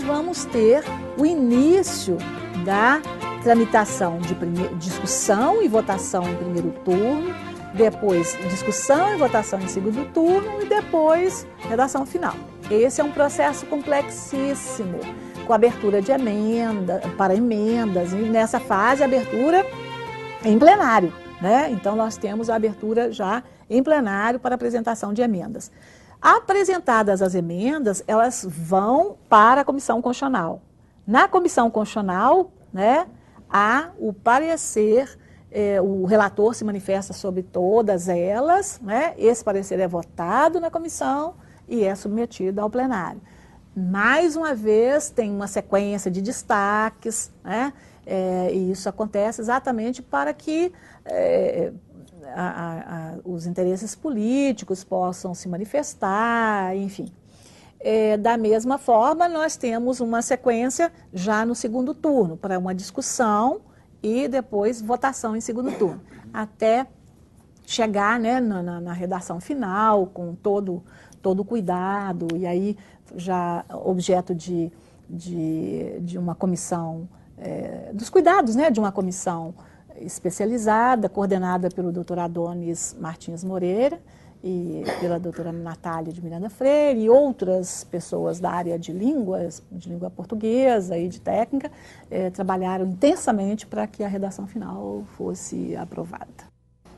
vamos ter o início da tramitação de discussão e votação em primeiro turno, depois discussão e votação em segundo turno e depois redação final. Esse é um processo complexíssimo, com abertura de para emendas, e nessa fase abertura em plenário, né? Então nós temos a abertura já em plenário para apresentação de emendas. Apresentadas as emendas, elas vão para a Comissão Constitucional. Na Comissão Constitucional, né, há o parecer, o relator se manifesta sobre todas elas, né, esse parecer é votado na comissão e é submetido ao plenário. Mais uma vez, tem uma sequência de destaques, né, e isso acontece exatamente para que os interesses políticos possam se manifestar, enfim. Da mesma forma, nós temos uma sequência já no segundo turno, para uma discussão e depois votação em segundo turno, até chegar, né, na redação final, com todo o cuidado, e aí já objeto de uma comissão, dos cuidados, né, de uma comissão especializada, coordenada pelo Dr. Adonis Martins Moreira e pela doutora Natália de Miranda Freire e outras pessoas da área de língua portuguesa e de técnica, trabalharam intensamente para que a redação final fosse aprovada.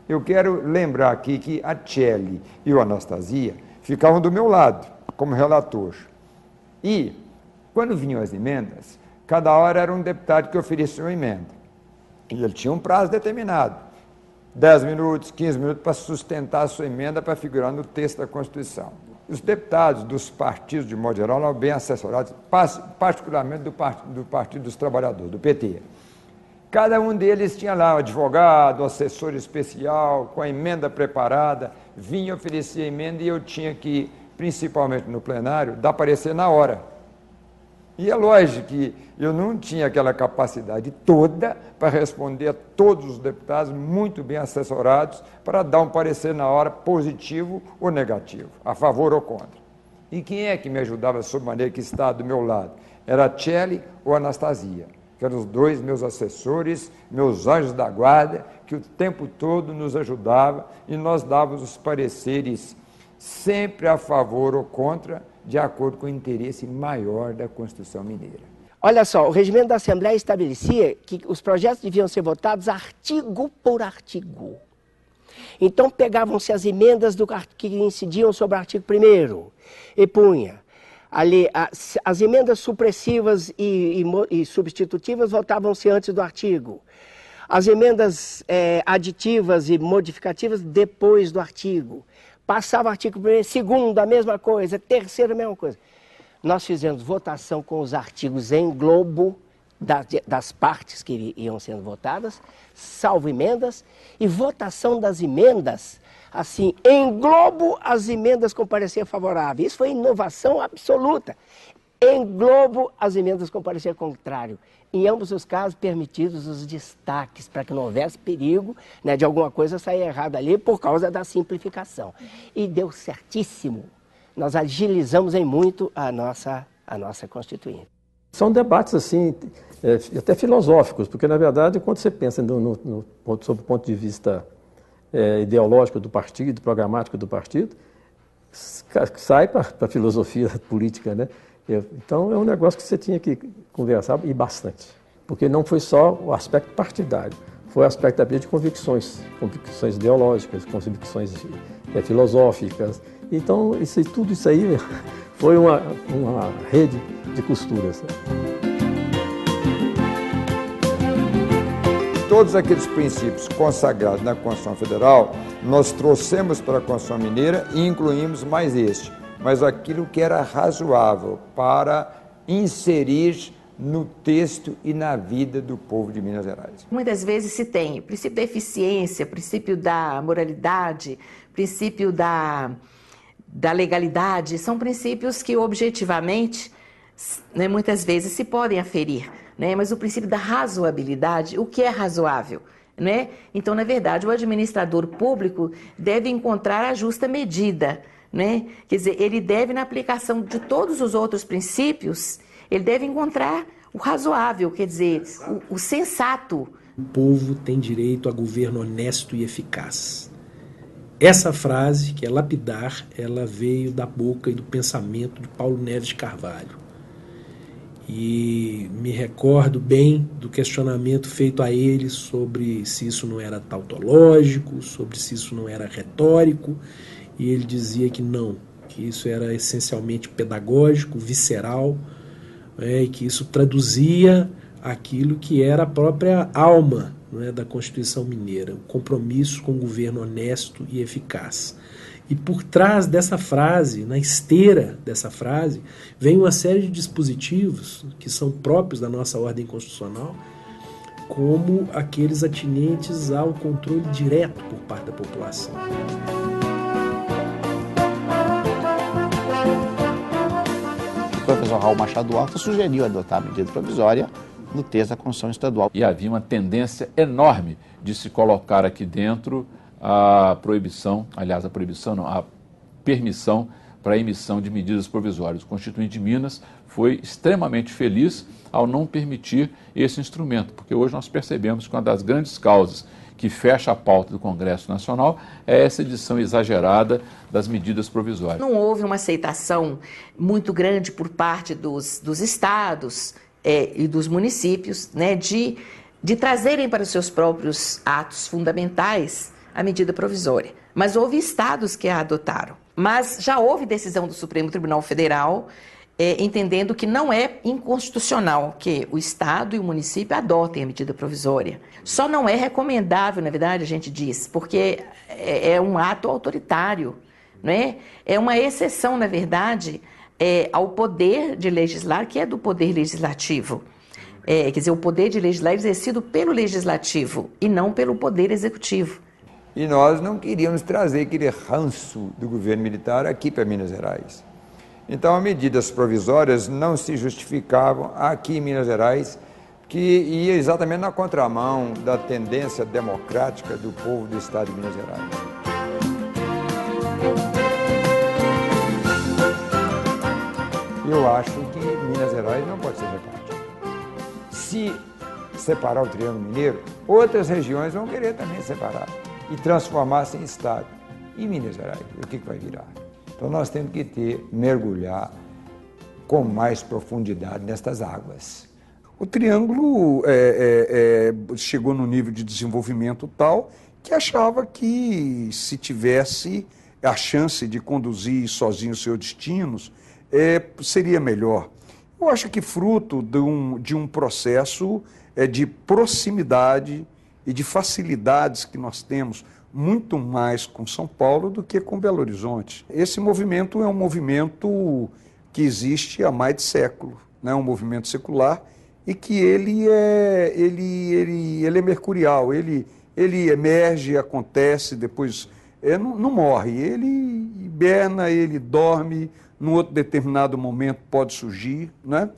Eu quero lembrar aqui que a Tchely e o Anastasia ficavam do meu lado, como relator. E, quando vinham as emendas, cada hora era um deputado que oferecia uma emenda. E ele tinha um prazo determinado, 10 minutos, 15 minutos, para sustentar a sua emenda para figurar no texto da Constituição. Os deputados dos partidos, de modo geral, eram bem assessorados, particularmente do Partido dos Trabalhadores, do PT. Cada um deles tinha lá um advogado, um assessor especial, com a emenda preparada, vinha oferecer a emenda e eu tinha que, principalmente no plenário, dar parecer na hora. E é lógico que eu não tinha aquela capacidade toda para responder a todos os deputados muito bem assessorados para dar um parecer na hora positivo ou negativo, a favor ou contra. E quem é que me ajudava sob maneira que está do meu lado? Era a Tchely ou a Anastasia, que eram os dois meus assessores, meus anjos da guarda, que o tempo todo nos ajudavam e nós dávamos os pareceres sempre a favor ou contra, de acordo com o interesse maior da Constituição Mineira. Olha só, o regimento da Assembleia estabelecia que os projetos deviam ser votados artigo por artigo. Então pegavam-se as emendas que incidiam sobre o artigo 1º e punha ali as emendas supressivas e substitutivas votavam-se antes do artigo. As emendas aditivas e modificativas depois do artigo. Passava o artigo 1º, segundo, a mesma coisa, terceiro, a mesma coisa. Nós fizemos votação com os artigos em globo das partes que iam sendo votadas, salvo emendas, e votação das emendas, assim, em globo as emendas com parecer favorável. Isso foi inovação absoluta. Em globo as emendas com parecer contrário. Em ambos os casos, permitidos os destaques, para que não houvesse perigo, né, de alguma coisa sair errada ali por causa da simplificação. E deu certíssimo. Nós agilizamos em muito a nossa Constituinte. São debates assim, até filosóficos, porque, na verdade, quando você pensa sob o ponto de vista ideológico do partido, programático do partido, sai para a filosofia política, né? Então, é um negócio que você tinha que conversar, e bastante. Porque não foi só o aspecto partidário, foi o aspecto também de convicções ideológicas, convicções filosóficas. Então, tudo isso aí foi uma rede de costuras. Todos aqueles princípios consagrados na Constituição Federal, nós trouxemos para a Constituição Mineira e incluímos mais este. Mas aquilo que era razoável para inserir no texto e na vida do povo de Minas Gerais. Muitas vezes se tem o princípio da eficiência, princípio da moralidade, princípio da legalidade, são princípios que objetivamente, né, muitas vezes se podem aferir, né, mas o princípio da razoabilidade, o que é razoável? Né? Então, na verdade, o administrador público deve encontrar a justa medida. Né? Quer dizer, ele deve, na aplicação de todos os outros princípios, ele deve encontrar o razoável, quer dizer, o sensato. O povo tem direito a governo honesto e eficaz. Essa frase, que é lapidar, ela veio da boca e do pensamento de Paulo Neves de Carvalho. E me recordo bem do questionamento feito a ele sobre se isso não era tautológico, sobre se isso não era retórico, e ele dizia que não, que isso era essencialmente pedagógico, visceral, e que isso traduzia aquilo que era a própria alma, da Constituição Mineira, o compromisso com um governo honesto e eficaz. E por trás dessa frase, na esteira dessa frase, vem uma série de dispositivos que são próprios da nossa ordem constitucional, como aqueles atinentes ao controle direto por parte da população. O professor Raul Machado Horta sugeriu adotar a medida provisória no texto da Constituição Estadual. E havia uma tendência enorme de se colocar aqui dentro a proibição, aliás, a proibição não, a permissão para a emissão de medidas provisórias. O Constituinte de Minas foi extremamente feliz ao não permitir esse instrumento, porque hoje nós percebemos que uma das grandes causas que fecha a pauta do Congresso Nacional é essa edição exagerada das medidas provisórias. Não houve uma aceitação muito grande por parte dos estados e dos municípios, de trazerem para os seus próprios atos fundamentais a medida provisória. Mas houve estados que a adotaram. Mas já houve decisão do Supremo Tribunal Federal entendendo que não é inconstitucional que o estado e o município adotem a medida provisória. Só não é recomendável, na verdade, a gente diz, porque é um ato autoritário, não é? É uma exceção, na verdade, ao poder de legislar, que é do poder legislativo. Quer dizer, o poder de legislar é exercido pelo legislativo e não pelo poder executivo. E nós não queríamos trazer aquele ranço do governo militar aqui para Minas Gerais. Então, as medidas provisórias não se justificavam aqui em Minas Gerais, que ia exatamente na contramão da tendência democrática do povo do estado de Minas Gerais. Eu acho que Minas Gerais não pode ser repartida. Se separar o Triângulo Mineiro, outras regiões vão querer também separar e transformar-se em estado. E Minas Gerais, o que vai virar? Então nós temos que mergulhar com mais profundidade nestas águas. O Triângulo chegou num nível de desenvolvimento tal que achava que se tivesse a chance de conduzir sozinho os seus destinos, seria melhor. Eu acho que fruto de um processo de proximidade e de facilidades que nós temos muito mais com São Paulo do que com Belo Horizonte. Esse movimento é um movimento que existe há mais de século, né? Um movimento secular e que ele é mercurial, ele emerge, acontece, depois não morre, ele hiberna, ele dorme, num outro determinado momento pode surgir, né?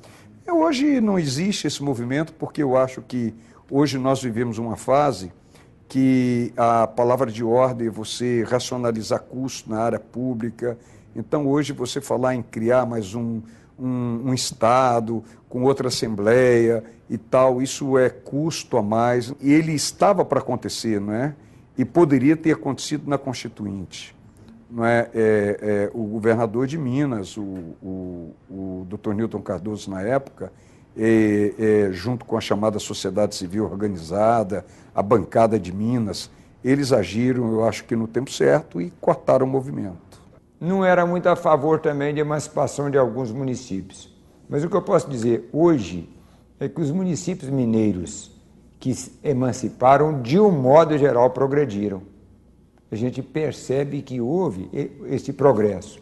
Hoje não existe esse movimento porque eu acho que hoje nós vivemos uma fase que a palavra de ordem é você racionalizar custos na área pública. Então, hoje, você falar em criar mais um Estado com outra Assembleia e tal, isso é custo a mais. E ele estava para acontecer, não é? E poderia ter acontecido na Constituinte. Não é? O governador de Minas, o Dr. Newton Cardoso, na época, junto com a chamada sociedade civil organizada, a bancada de Minas, eles agiram, eu acho que no tempo certo, e cortaram o movimento. Não era muito a favor também de emancipação de alguns municípios. Mas o que eu posso dizer hoje é que os municípios mineiros que se emanciparam, de um modo geral, progrediram. A gente percebe que houve esse progresso.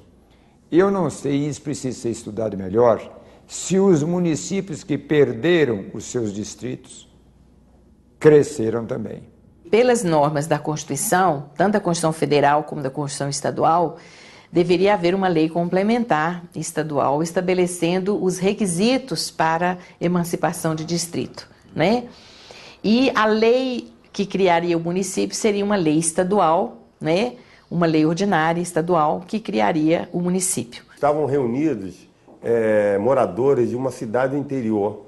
Eu não sei, isso precisa ser estudado melhor, se os municípios que perderam os seus distritos cresceram também. Pelas normas da Constituição, tanto da Constituição Federal como da Constituição Estadual, deveria haver uma lei complementar estadual estabelecendo os requisitos para emancipação de distrito, né? E a lei que criaria o município seria uma lei estadual, né? Uma lei ordinária estadual que criaria o município. Estavam reunidos moradores de uma cidade do interior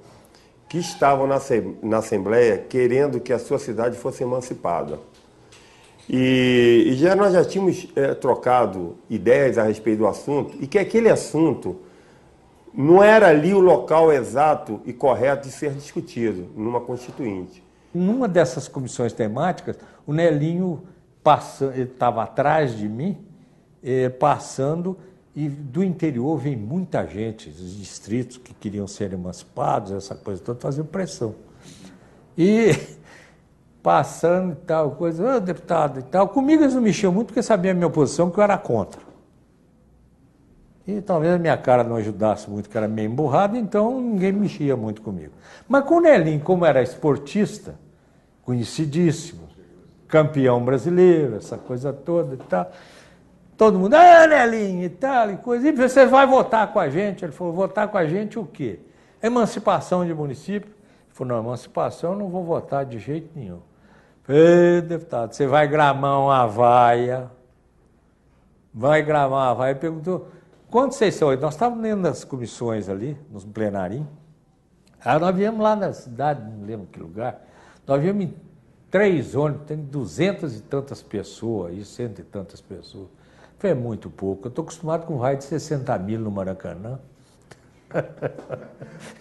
que estavam na Assembleia querendo que a sua cidade fosse emancipada. E nós já tínhamos trocado ideias a respeito do assunto, e que aquele assunto não era ali o local exato e correto de ser discutido numa constituinte. Numa dessas comissões temáticas, o Nelinho estava atrás de mim, passando, e do interior vem muita gente, os distritos que queriam ser emancipados, essa coisa toda, faziam pressão. E passando e tal, coisa, deputado e tal. Comigo eles não mexiam muito porque sabiam a minha posição, que eu era contra. E talvez a minha cara não ajudasse muito, que era meio emburrado, então ninguém mexia muito comigo. Mas com o Nelinho, como era esportista, conhecidíssimo, campeão brasileiro, essa coisa toda e tal, todo mundo, Nelinho e tal, e coisa, e você vai votar com a gente? Ele falou, votar com a gente o quê? Emancipação de município? Ele falou, não, emancipação eu não vou votar de jeito nenhum. Deputado, você vai gramar uma vaia, Ele perguntou, quantos vocês são? Nós estávamos dentro das comissões ali, nos plenarinhos. Aí nós viemos lá na cidade, não lembro que lugar, nós viemos em 3 ônibus, tem 200 e tantas pessoas, e 100 e tantas pessoas. Foi muito pouco, eu estou acostumado com um raio de 60 mil no Maracanã.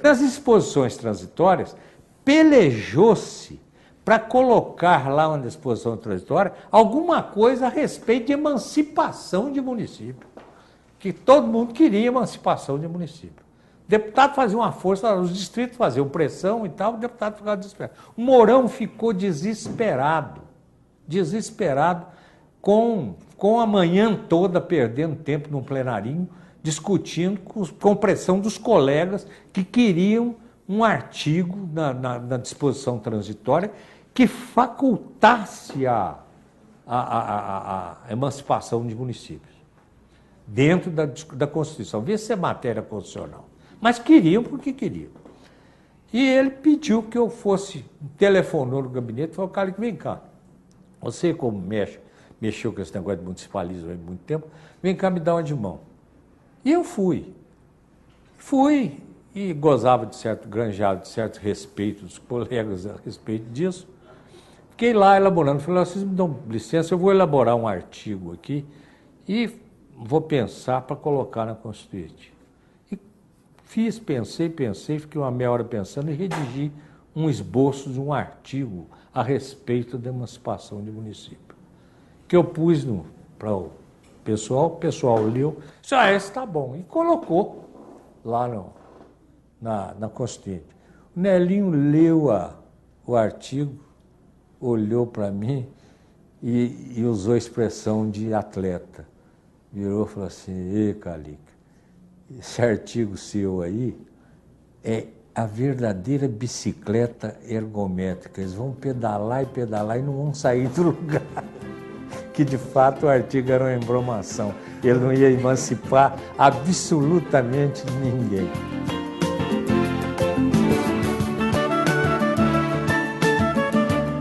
Nas exposições transitórias, pelejou-se para colocar lá uma disposição transitória alguma coisa a respeito de emancipação de município. Que todo mundo queria emancipação de município. O deputado fazia uma força, os distritos faziam pressão e tal, o deputado ficava desesperado. O Mourão ficou desesperado com a manhã toda perdendo tempo num plenarinho, discutindo com pressão dos colegas que queriam um artigo na disposição transitória que facultasse a emancipação de municípios dentro da Constituição. Vê se é matéria constitucional. Mas queriam porque queriam. E ele pediu que eu fosse, telefonou no gabinete e falou, cara, vem cá, você como mexeu com esse negócio de municipalismo há muito tempo, vem cá me dar uma de mão. E eu fui. Fui e gozava granjeava de certo respeito dos colegas a respeito disso. Fiquei lá elaborando, falei, vocês me dão licença, eu vou elaborar um artigo aqui e vou pensar para colocar na Constituinte. E pensei, fiquei uma meia hora pensando e redigi um esboço de um artigo a respeito da emancipação de município. Que eu pus para o pessoal leu, disse, esse está bom, e colocou lá na Constituinte. O Nelinho leu o artigo, olhou para mim e usou a expressão de atleta. Virou e falou assim, Calica, esse artigo seu aí é a verdadeira bicicleta ergométrica. Eles vão pedalar e não vão sair do lugar. Que de fato o artigo era uma embromação. Ele não ia emancipar absolutamente ninguém.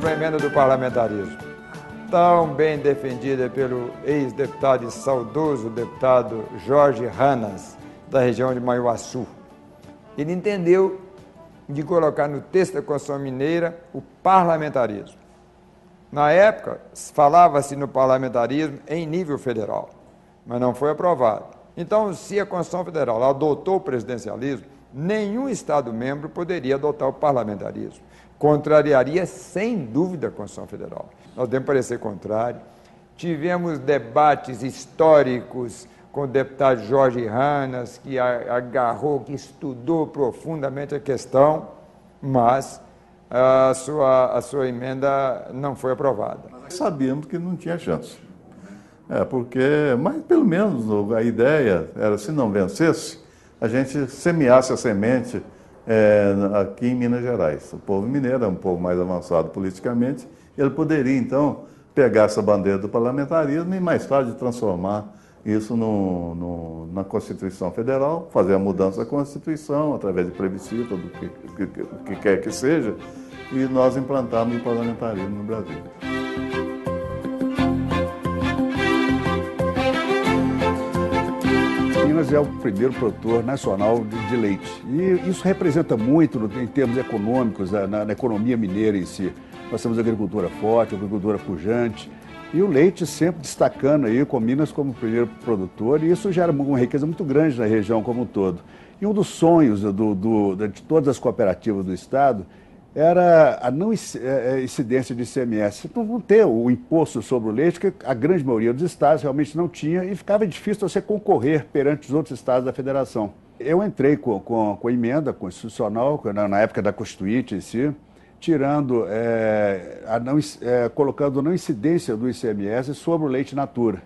A emenda do parlamentarismo, tão bem defendida pelo ex-deputado e saudoso deputado Jorge Hanas, da região de Manhuaçu. Ele entendeu de colocar no texto da Constituição Mineira o parlamentarismo. Na época, falava-se no parlamentarismo em nível federal, mas não foi aprovado. Então, se a Constituição Federal adotou o presidencialismo, nenhum Estado-membro poderia adotar o parlamentarismo. Contrariaria, sem dúvida, a Constituição Federal. Nós devemos parecer contrário. Tivemos debates históricos com o deputado Jorge Hanas, que agarrou, que estudou profundamente a questão, mas a sua emenda não foi aprovada. Sabíamos que não tinha chance. Mas pelo menos a ideia era, se não vencesse, a gente semeasse a semente aqui em Minas Gerais. O povo mineiro é um povo mais avançado politicamente, ele poderia então pegar essa bandeira do parlamentarismo e mais tarde transformar isso na Constituição Federal, fazer a mudança da Constituição através de plebiscito, do que quer que seja, e nós implantarmos o parlamentarismo no Brasil. Minas Minas é o primeiro produtor nacional de leite. E isso representa muito em termos econômicos, na economia mineira em si. Nós temos agricultura forte, agricultura pujante, e o leite sempre destacando aí com Minas como primeiro produtor, e isso gera uma riqueza muito grande na região como um todo. E um dos sonhos de todas as cooperativas do Estado era a não incidência de ICMS. Então, não ter o imposto sobre o leite, que a grande maioria dos estados realmente não tinha, e ficava difícil você concorrer perante os outros estados da federação. Eu entrei com a emenda constitucional, na época da Constituinte em si, tirando, colocando a não incidência do ICMS sobre o leite in natura.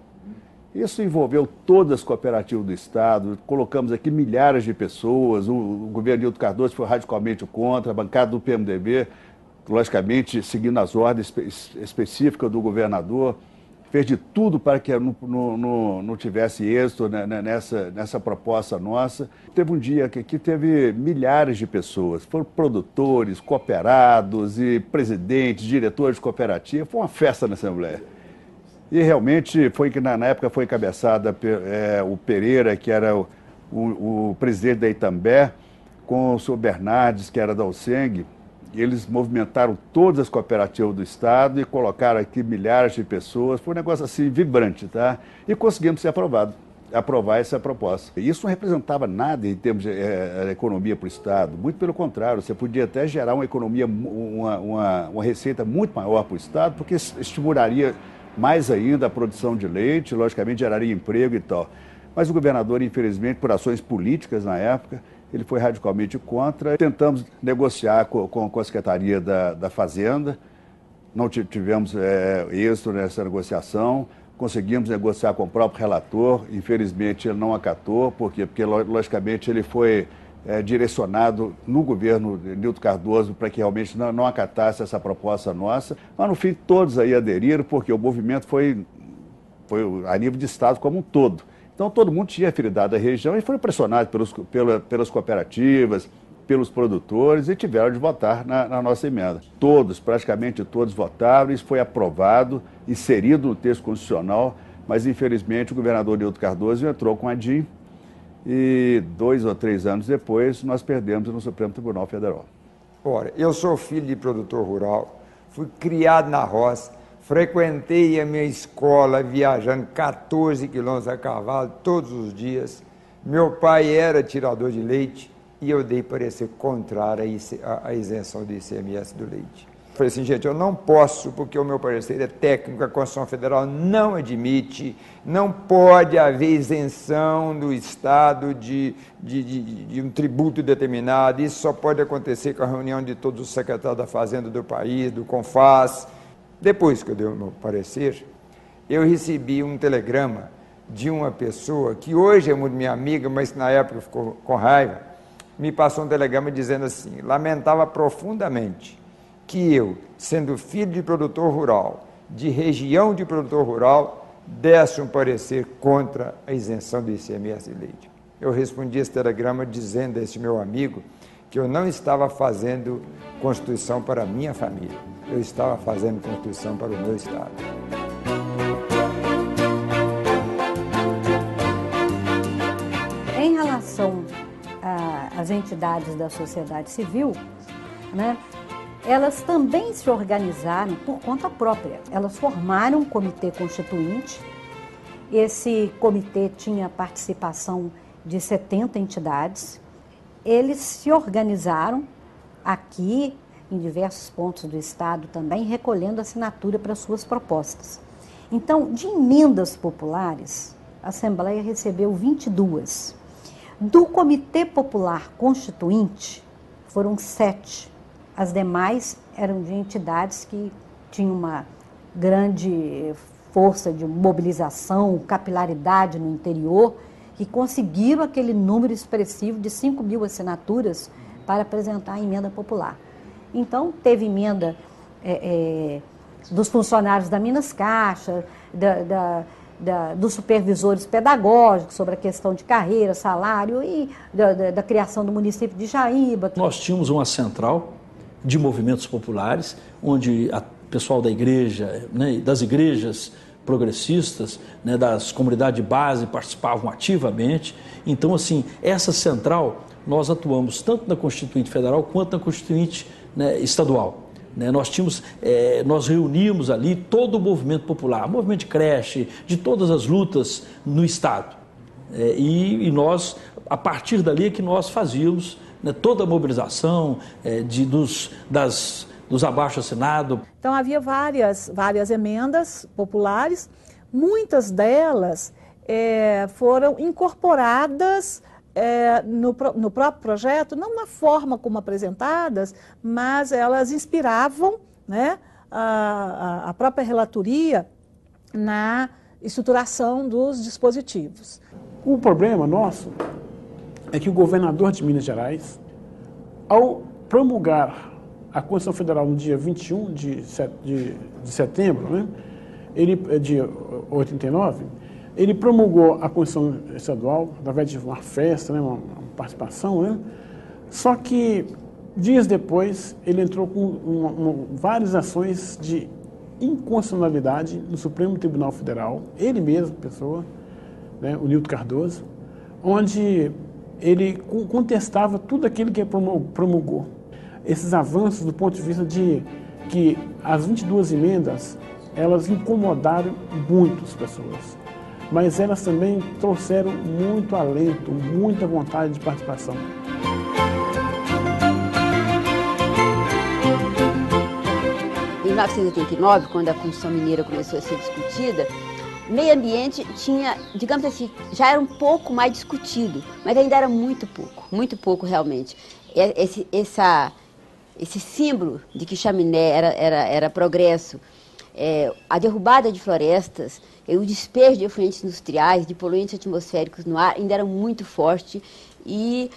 Isso envolveu todas as cooperativas do Estado, colocamos aqui milhares de pessoas, o governo Nilton Cardoso foi radicalmente contra, a bancada do PMDB, logicamente seguindo as ordens específicas do governador, fez de tudo para que não tivesse êxito nessa proposta nossa. Teve um dia que aqui teve milhares de pessoas, foram produtores, cooperados e presidentes, diretores de cooperativa, foi uma festa na Assembleia. E realmente foi que na época foi encabeçada o Pereira, que era o presidente da Itambé, com o senhor Bernardes, que era da Alceng. Eles movimentaram todas as cooperativas do Estado e colocaram aqui milhares de pessoas. Foi um negócio assim vibrante, tá? E conseguimos aprovar essa proposta. Isso não representava nada em termos de economia para o Estado. Muito pelo contrário, você podia até gerar uma economia, uma receita muito maior para o Estado, porque estimularia mais ainda a produção de leite, logicamente geraria emprego e tal. Mas o governador, infelizmente, por ações políticas na época, ele foi radicalmente contra. Tentamos negociar com a Secretaria da Fazenda, não tivemos êxito nessa negociação, conseguimos negociar com o próprio relator, infelizmente ele não acatou, por quê? Porque logicamente ele foi direcionado no governo de Nilton Cardoso para que realmente não acatasse essa proposta nossa, mas no fim todos aí aderiram, porque o movimento foi a nível de Estado como um todo. Então todo mundo tinha afinidade da região e foi pressionado pelas cooperativas, pelos produtores e tiveram de votar na nossa emenda. Praticamente todos votaram, isso foi aprovado, inserido no texto constitucional, mas infelizmente o governador Nilton Cardoso entrou com a DIN, e 2 ou 3 anos depois nós perdemos no Supremo Tribunal Federal. Ora, eu sou filho de produtor rural, fui criado na roça, frequentei a minha escola viajando 14 quilômetros a cavalo todos os dias. Meu pai era tirador de leite e eu dei parecer contrário à isenção do ICMS do leite. Falei assim, gente, eu não posso, porque o meu parecer é técnico, a Constituição Federal não admite, não pode haver isenção do Estado de um tributo determinado, isso só pode acontecer com a reunião de todos os secretários da Fazenda do país, do CONFAS. Depois que eu dei o meu parecer, eu recebi um telegrama de uma pessoa que hoje é muito minha amiga, mas na época ficou com raiva, me passou um telegrama dizendo assim, lamentava profundamente que eu, sendo filho de produtor rural, de região de produtor rural, desse um parecer contra a isenção do ICMS de leite. Eu respondi esse telegrama dizendo a esse meu amigo que eu não estava fazendo Constituição para a minha família, eu estava fazendo Constituição para o meu Estado. Em relação às entidades da sociedade civil, né, elas também se organizaram por conta própria. Elas formaram um comitê constituinte. Esse comitê tinha participação de 70 entidades. Eles se organizaram aqui, em diversos pontos do Estado também, recolhendo assinatura para suas propostas. Então, de emendas populares, a Assembleia recebeu 22. Do Comitê Popular Constituinte, foram 7. As demais eram de entidades que tinham uma grande força de mobilização, capilaridade no interior, que conseguiram aquele número expressivo de 5.000 assinaturas para apresentar a emenda popular. Então, teve emenda dos funcionários da Minas Caixa, dos supervisores pedagógicos sobre a questão de carreira, salário e da criação do município de Jaíba. Nós tínhamos uma central de movimentos populares, onde o pessoal da igreja, né, das igrejas progressistas, né, das comunidades de base participavam ativamente. Então, assim, essa central, nós atuamos tanto na Constituinte Federal quanto na Constituinte, né, estadual. Nós reuníamos ali todo o movimento popular, movimento de creche, de todas as lutas no Estado. E nós, a partir dali é que nós fazíamos, né, toda a mobilização dos abaixo-assinados. Então havia várias emendas populares, muitas delas foram incorporadas no próprio projeto, não na forma como apresentadas, mas elas inspiravam, né, a própria relatoria na estruturação dos dispositivos. O problema nosso é que o governador de Minas Gerais, ao promulgar a Constituição Federal no dia 21 de setembro, né, de 89, ele promulgou a Constituição Estadual através de uma festa, né, uma participação, né? Só que dias depois ele entrou com várias ações de inconstitucionalidade no Supremo Tribunal Federal, ele mesmo, pessoa, né, o Nilton Cardoso, onde ele contestava tudo aquilo que promulgou. Esses avanços do ponto de vista de que as 22 emendas, elas incomodaram muito as pessoas, mas elas também trouxeram muito alento, muita vontade de participação. Em 1989, quando a Constituição Mineira começou a ser discutida, meio ambiente tinha, digamos assim, já era um pouco mais discutido, mas ainda era muito pouco realmente. Esse símbolo de que chaminé era progresso, a derrubada de florestas, o despejo de efluentes industriais, de poluentes atmosféricos no ar ainda era muito forte e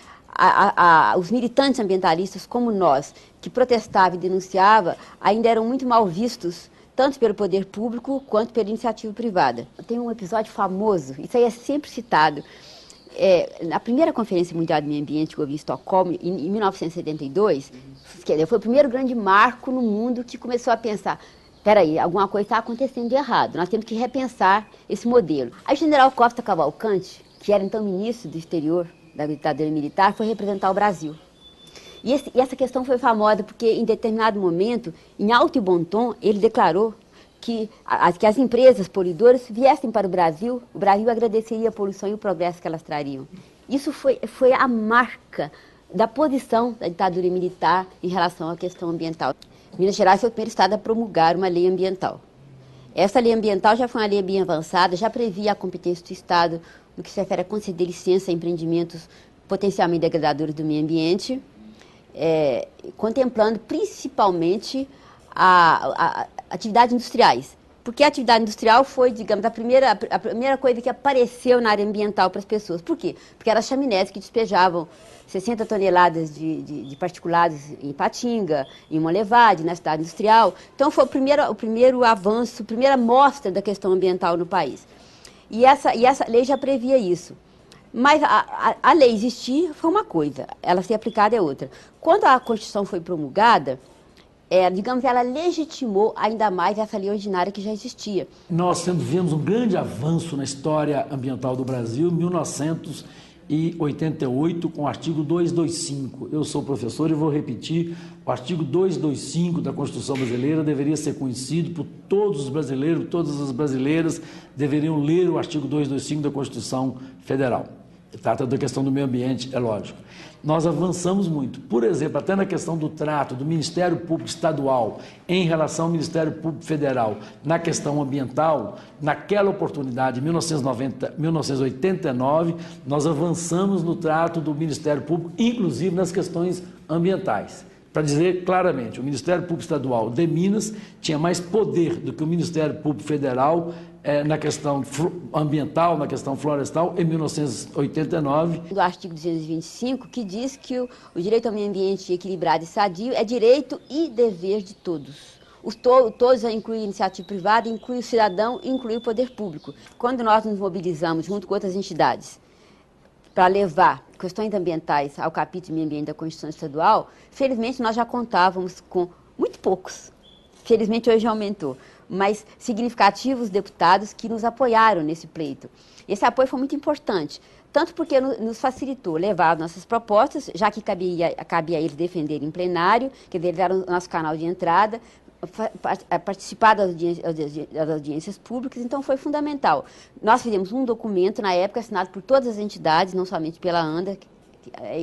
os militantes ambientalistas como nós, que protestavam e denunciavam, ainda eram muito mal vistos, tanto pelo poder público quanto pela iniciativa privada. Tem um episódio famoso, isso aí é sempre citado. Na primeira Conferência Mundial do Meio Ambiente que houve em Estocolmo, em 1972, foi o primeiro grande marco no mundo que começou a pensar: peraí, alguma coisa está acontecendo de errado, nós temos que repensar esse modelo. Aí o general Costa Cavalcante, que era então ministro do exterior da ditadura militar, foi representar o Brasil. E essa questão foi famosa porque, em determinado momento, em alto e bom tom, ele declarou que as empresas poluidoras viessem para o Brasil agradeceria a poluição e o progresso que elas trariam. Isso foi a marca da posição da ditadura militar em relação à questão ambiental. Minas Gerais foi o primeiro estado a promulgar uma lei ambiental. Essa lei ambiental já foi uma lei bem avançada, já previa a competência do Estado no que se refere a conceder licença a empreendimentos potencialmente degradadores do meio ambiente, contemplando principalmente atividades industriais. Porque a atividade industrial foi, digamos, a primeira coisa que apareceu na área ambiental para as pessoas. Por quê? Porque eram as chaminés que despejavam 60 toneladas de particulados em Ipatinga, em Monlevade, na cidade industrial. Então foi o primeiro avanço, a primeira mostra da questão ambiental no país. E essa lei já previa isso. Mas a lei existir foi uma coisa, ela ser aplicada é outra. Quando a Constituição foi promulgada, digamos, ela legitimou ainda mais essa lei ordinária que já existia. Nós vimos um grande avanço na história ambiental do Brasil em 1988, com o artigo 225. Eu sou professor e vou repetir, o artigo 225 da Constituição brasileira deveria ser conhecido por todos os brasileiros, todas as brasileiras deveriam ler o artigo 225 da Constituição Federal. Trata da questão do meio ambiente, é lógico. Nós avançamos muito. Por exemplo, até na questão do trato do Ministério Público Estadual em relação ao Ministério Público Federal na questão ambiental, naquela oportunidade, em 1989, nós avançamos no trato do Ministério Público, inclusive nas questões ambientais. Para dizer claramente, o Ministério Público Estadual de Minas tinha mais poder do que o Ministério Público Federal na questão ambiental, na questão florestal, em 1989. Do artigo 225, que diz que o direito ao meio ambiente equilibrado e sadio é direito e dever de todos. Todos incluem a iniciativa privada, inclui o cidadão e inclui o poder público. Quando nós nos mobilizamos junto com outras entidades para levar questões ambientais ao capítulo de meio ambiente da Constituição Estadual, felizmente nós já contávamos com muito poucos. Felizmente hoje aumentou. mas significativos deputados que nos apoiaram nesse pleito. Esse apoio foi muito importante, tanto porque nos facilitou levar nossas propostas, já que cabia a eles defender em plenário, que eles eram o nosso canal de entrada, participar das audiências públicas, então foi fundamental. Nós fizemos um documento, na época, assinado por todas as entidades, não somente pela ANDA,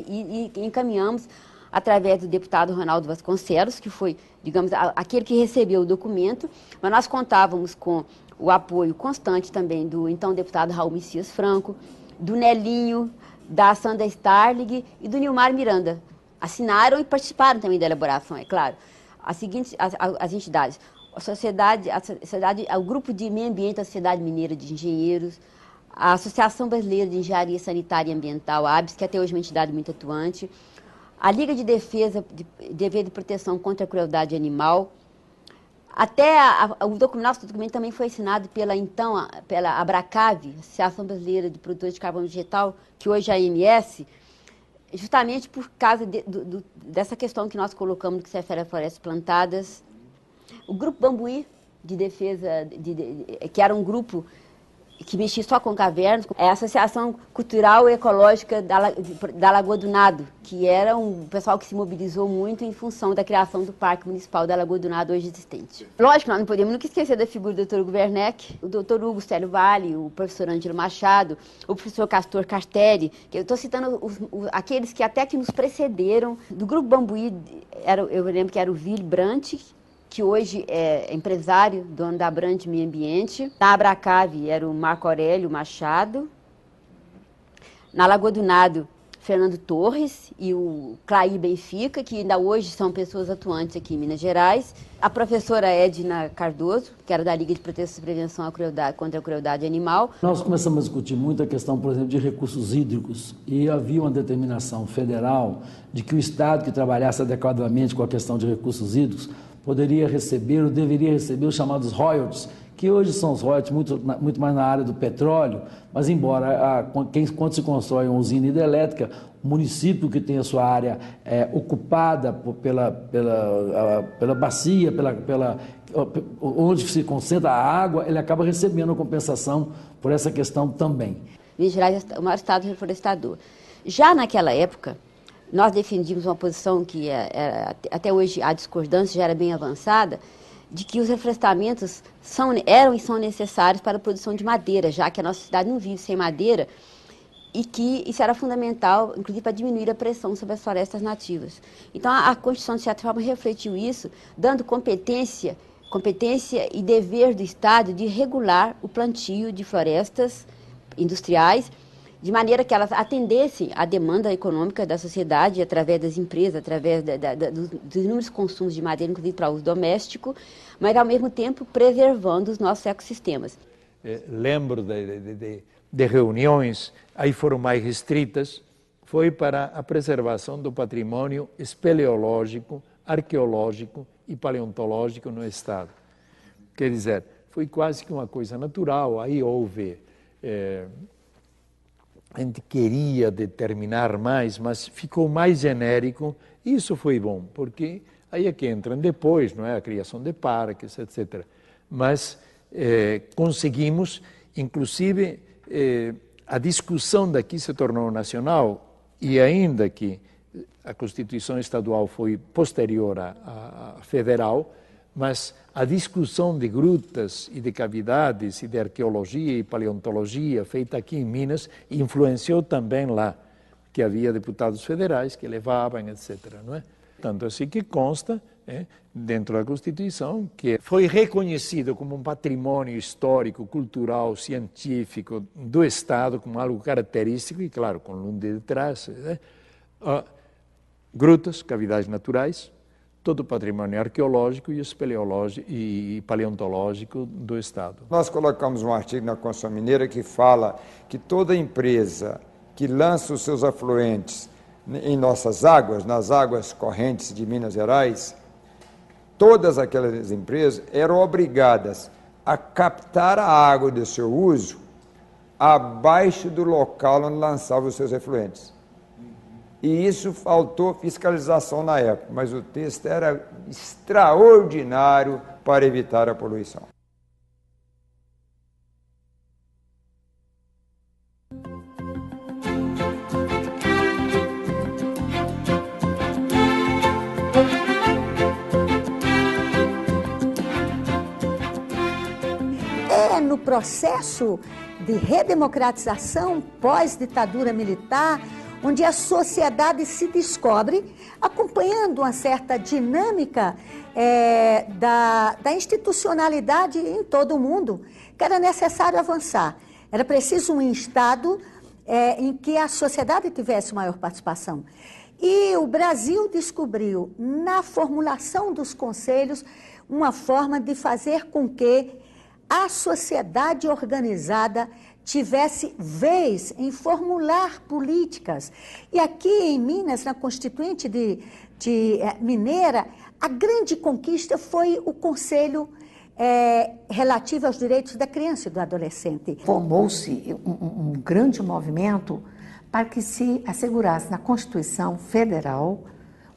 e encaminhamos através do deputado Ronaldo Vasconcelos, que foi, digamos, aquele que recebeu o documento, mas nós contávamos com o apoio constante também do então deputado Raul Messias Franco, do Nelinho, da Sandra Starling e do Nilmar Miranda. Assinaram e participaram também da elaboração, é claro. As entidades, o Grupo de Meio Ambiente da Sociedade Mineira de Engenheiros, a Associação Brasileira de Engenharia Sanitária e Ambiental, a ABS, que até hoje é uma entidade muito atuante, a Liga de Defesa de Dever de Proteção contra a Crueldade Animal, até nosso documento também foi assinado pela Abracave, Associação Brasileira de Produtores de Carbono Vegetal, que hoje é a AMS, justamente por causa dessa questão que nós colocamos, que se refere a florestas plantadas. O Grupo Bambuí de Defesa, que era um grupo que mexia só com cavernas, é a Associação Cultural e Ecológica da Lagoa do Nado, que era um pessoal que se mobilizou muito em função da criação do Parque Municipal da Lagoa do Nado hoje existente. Lógico, nós não podemos nunca esquecer da figura do Dr. Hugo Werneck, o Dr. Hugo Célio Vale, o professor Ângelo Machado, o professor Castor Cartelli, que eu estou citando aqueles que até que nos precederam. Do Grupo Bambuí, eu lembro que era o Willy Brandt, que hoje é empresário, dono da Brandt Meio Ambiente. Na Abracave era o Marco Aurélio Machado. Na Lagoa do Nado, Fernando Torres e o Clay Benfica, que ainda hoje são pessoas atuantes aqui em Minas Gerais. A professora Edna Cardoso, que era da Liga de Proteção e Prevenção contra a Crueldade Animal. Nós começamos a discutir muito a questão, por exemplo, de recursos hídricos, e havia uma determinação federal de que o Estado que trabalhasse adequadamente com a questão de recursos hídricos poderia receber ou deveria receber os chamados royalties, que hoje são os royalties muito mais na área do petróleo, mas embora quando se constrói uma usina hidrelétrica, o município que tem a sua área ocupada pela bacia, onde se concentra a água, ele acaba recebendo a compensação por essa questão também. Minas Gerais é o maior estado reflorestador. Já naquela época, nós defendíamos uma posição que até hoje a discordância já era bem avançada, de que os reflorestamentos eram e são necessários para a produção de madeira, já que a nossa cidade não vive sem madeira, e que isso era fundamental, inclusive, para diminuir a pressão sobre as florestas nativas. Então, a Constituição, de certa forma, refletiu isso, dando competência e dever do Estado de regular o plantio de florestas industriais, de maneira que elas atendessem à demanda econômica da sociedade através das empresas, através dos inúmeros consumos de madeira, inclusive para uso doméstico, mas, ao mesmo tempo, preservando os nossos ecossistemas. Lembro de reuniões, aí foram mais restritas, foi para a preservação do patrimônio espeleológico, arqueológico e paleontológico no Estado. Quer dizer, foi quase que uma coisa natural, aí houve... a gente queria determinar mais, mas ficou mais genérico. Isso foi bom, porque aí é que entram depois, não é, a criação de parques, etc. Mas conseguimos, inclusive, a discussão daqui se tornou nacional, e ainda que a Constituição Estadual foi posterior à federal, mas a discussão de grutas e de cavidades e de arqueologia e paleontologia feita aqui em Minas influenciou também lá, que havia deputados federais que levavam, etc. Não é? Tanto assim que consta dentro da Constituição que foi reconhecido como um patrimônio histórico, cultural, científico do Estado, como algo característico, e claro, com Lunde de trás, grutas, cavidades naturais, todo o patrimônio arqueológico e espeleológico e paleontológico do Estado. Nós colocamos um artigo na Constituição Mineira que fala que toda empresa que lança os seus afluentes em nossas águas, nas águas correntes de Minas Gerais, todas aquelas empresas eram obrigadas a captar a água do seu uso abaixo do local onde lançavam os seus efluentes. E isso faltou fiscalização na época, mas o texto era extraordinário para evitar a poluição. No processo de redemocratização pós-ditadura militar, onde a sociedade se descobre acompanhando uma certa dinâmica da institucionalidade em todo o mundo, que era necessário avançar. Era preciso um Estado em que a sociedade tivesse maior participação. E o Brasil descobriu, na formulação dos conselhos, uma forma de fazer com que a sociedade organizada tivesse vez em formular políticas. E aqui em Minas, na Constituinte de Mineira, a grande conquista foi o Conselho relativo aos direitos da criança e do adolescente. Formou-se um grande movimento para que se assegurasse na Constituição Federal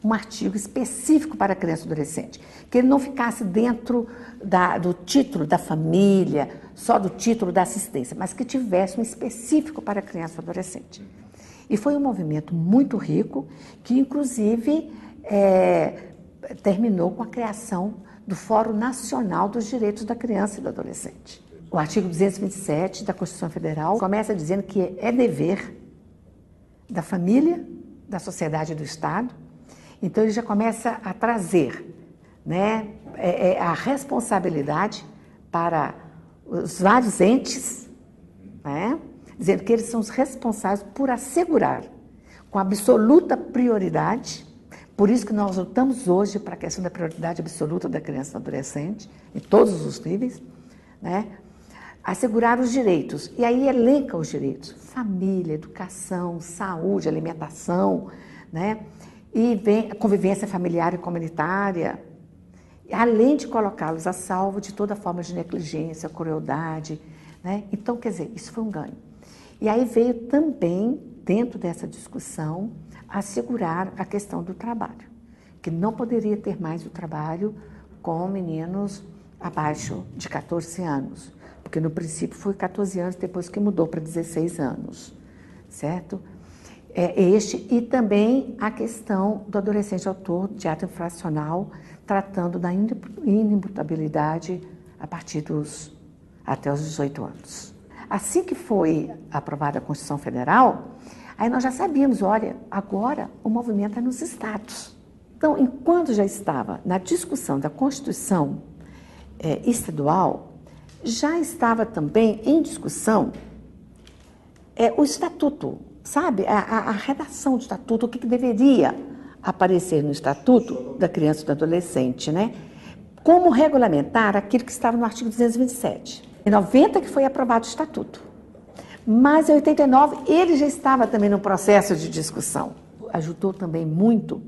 um artigo específico para a criança e adolescente, que ele não ficasse dentro do título da família, só do título da assistência, mas que tivesse um específico para a criança e adolescente. E foi um movimento muito rico, que inclusive terminou com a criação do Fórum Nacional dos Direitos da Criança e do Adolescente. O artigo 227 da Constituição Federal começa dizendo que é dever da família, da sociedade e do Estado. Então, ele já começa a trazer, né, a responsabilidade para os vários entes, né, dizendo que eles são os responsáveis por assegurar, com absoluta prioridade, por isso que nós lutamos hoje para a questão da prioridade absoluta da criança e do adolescente, em todos os níveis, né, assegurar os direitos. E aí elenca os direitos: família, educação, saúde, alimentação, né? E vem a convivência familiar e comunitária, além de colocá-los a salvo de toda forma de negligência, crueldade, né? Então, quer dizer, isso foi um ganho. E aí veio também, dentro dessa discussão, assegurar a questão do trabalho, que não poderia ter mais o trabalho com meninos abaixo de 14 anos, porque no princípio foi 14 anos, depois que mudou para 16 anos, certo? E também a questão do adolescente autor de ato infracional, tratando da inimputabilidade a partir até os 18 anos. Assim que foi aprovada a Constituição Federal, aí nós já sabíamos, olha, agora o movimento é nos estados. Então, enquanto já estava na discussão da Constituição estadual, já estava também em discussão o Estatuto, sabe? A redação do Estatuto, o que deveria aparecer no Estatuto da Criança e do Adolescente, né? Como regulamentar aquilo que estava no artigo 227. Em 90 que foi aprovado o Estatuto. Mas em 89 ele já estava também no processo de discussão. Ajudou também muito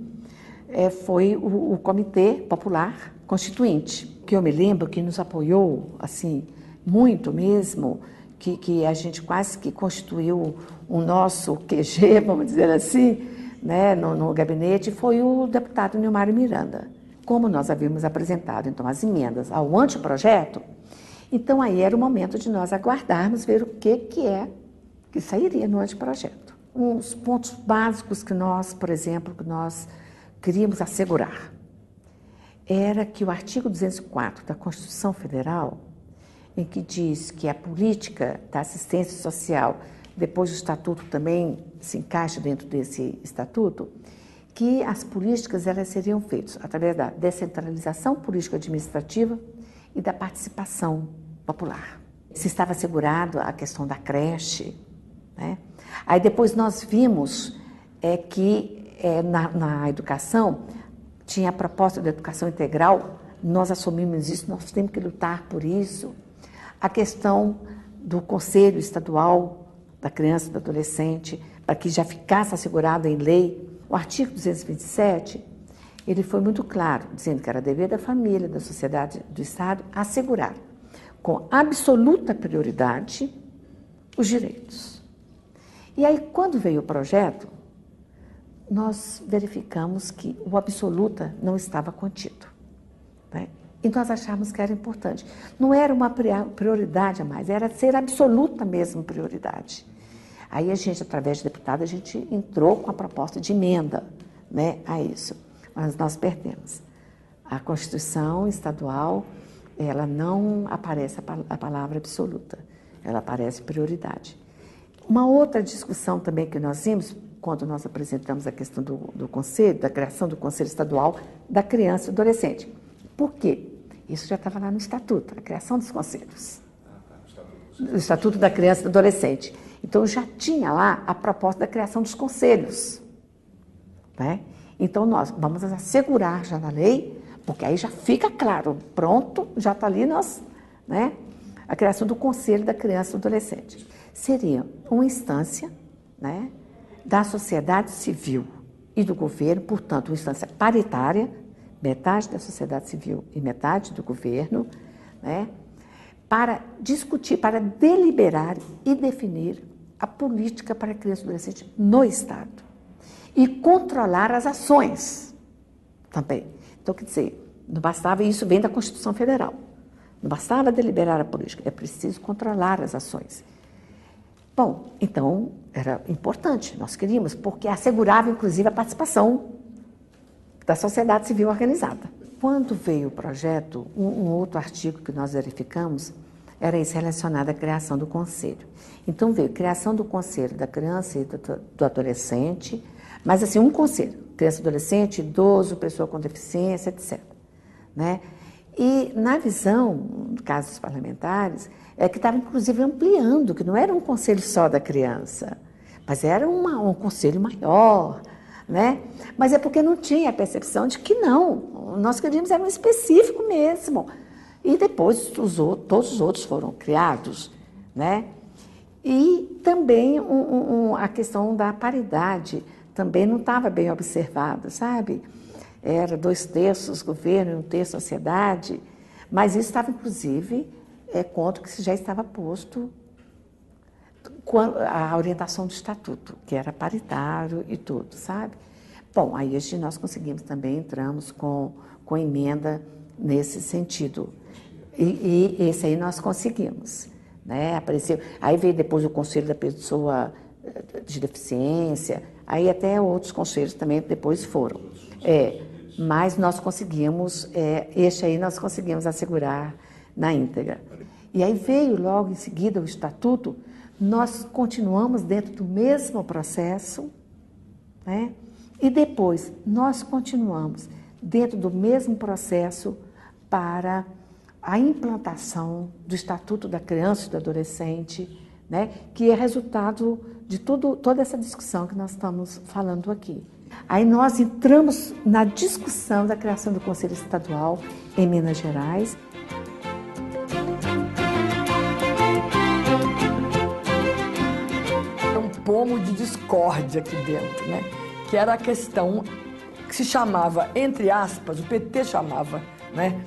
foi o Comitê Popular Constituinte, que eu me lembro que nos apoiou assim muito mesmo, que a gente quase que constituiu o nosso QG, vamos dizer assim, né, no gabinete, foi o deputado Nilmário Miranda. Como nós havíamos apresentado, então, as emendas ao anteprojeto, então aí era o momento de nós aguardarmos, ver o que sairia no anteprojeto. Uns pontos básicos que nós, por exemplo, queríamos assegurar, era que o artigo 204 da Constituição Federal, em que diz que a política da assistência social, depois do Estatuto também se encaixa dentro desse Estatuto, que as políticas elas seriam feitas através da descentralização político-administrativa e da participação popular. Se estava assegurado a questão da creche, né? Aí depois nós vimos que na educação tinha a proposta da educação integral, nós assumimos isso, nós temos que lutar por isso. A questão do Conselho Estadual da Criança e do Adolescente, para que já ficasse assegurado em lei. O artigo 227, ele foi muito claro, dizendo que era dever da família, da sociedade, do Estado, assegurar, com absoluta prioridade, os direitos. E aí, quando veio o projeto, nós verificamos que o absoluta não estava contido, né? E nós achamos que era importante. Não era uma prioridade a mais, era ser absoluta mesmo prioridade. Aí a gente, através de deputado, a gente entrou com a proposta de emenda, né, a isso. Mas nós perdemos. A Constituição estadual, ela não aparece a palavra absoluta, ela aparece prioridade. Uma outra discussão também que nós vimos, quando nós apresentamos a questão do conselho, da criação do Conselho Estadual da Criança e do Adolescente. Por quê? Isso já estava lá no Estatuto, a criação dos conselhos. O Estatuto da Criança e do Adolescente. Então, já tinha lá a proposta da criação dos conselhos, né? Então, nós vamos assegurar já na lei, porque aí já fica claro, pronto, já está ali né? A criação do Conselho da Criança e do Adolescente. Seria uma instância, né, da sociedade civil e do governo, portanto, uma instância paritária, metade da sociedade civil e metade do governo, né, para discutir, para deliberar e definir a política para a criança e adolescente no Estado. E controlar as ações também. Então, quer dizer, não bastava, isso vem da Constituição Federal, não bastava deliberar a política, é preciso controlar as ações. Bom, então, era importante, nós queríamos, porque assegurava, inclusive, a participação da sociedade civil organizada. Quando veio o projeto, um outro artigo que nós verificamos era esse relacionado à criação do conselho. Então, veio a criação do Conselho da Criança e do Adolescente, mas assim, um conselho, criança, adolescente, idoso, pessoa com deficiência, etc. Né? E na visão, no caso dos parlamentares, é que estava inclusive ampliando, que não era um conselho só da criança, mas era um conselho maior, né? Mas é porque não tinha a percepção de que não, nós queríamos era um específico mesmo. E depois todos os outros foram criados, né? E também a questão da paridade também não estava bem observada, sabe? Era 2/3 governo e 1/3 sociedade, mas isso estava, inclusive, contra o que já estava posto a orientação do Estatuto, que era paritário e tudo, sabe? Bom, aí nós conseguimos também, entramos com emenda nesse sentido. E esse aí nós conseguimos, né? Apareceu, aí veio depois o Conselho da Pessoa de Deficiência, aí até outros conselhos também depois foram. Mas nós conseguimos, este aí nós conseguimos assegurar na íntegra. E aí veio logo em seguida o Estatuto, nós continuamos dentro do mesmo processo, né? E depois nós continuamos dentro do mesmo processo para a implantação do Estatuto da Criança e do Adolescente, né? Que é resultado de toda essa discussão que nós estamos falando aqui. Aí nós entramos na discussão da criação do Conselho Estadual em Minas Gerais. Um pomo de discórdia aqui dentro, né? Que era a questão que se chamava, entre aspas, o PT chamava, né?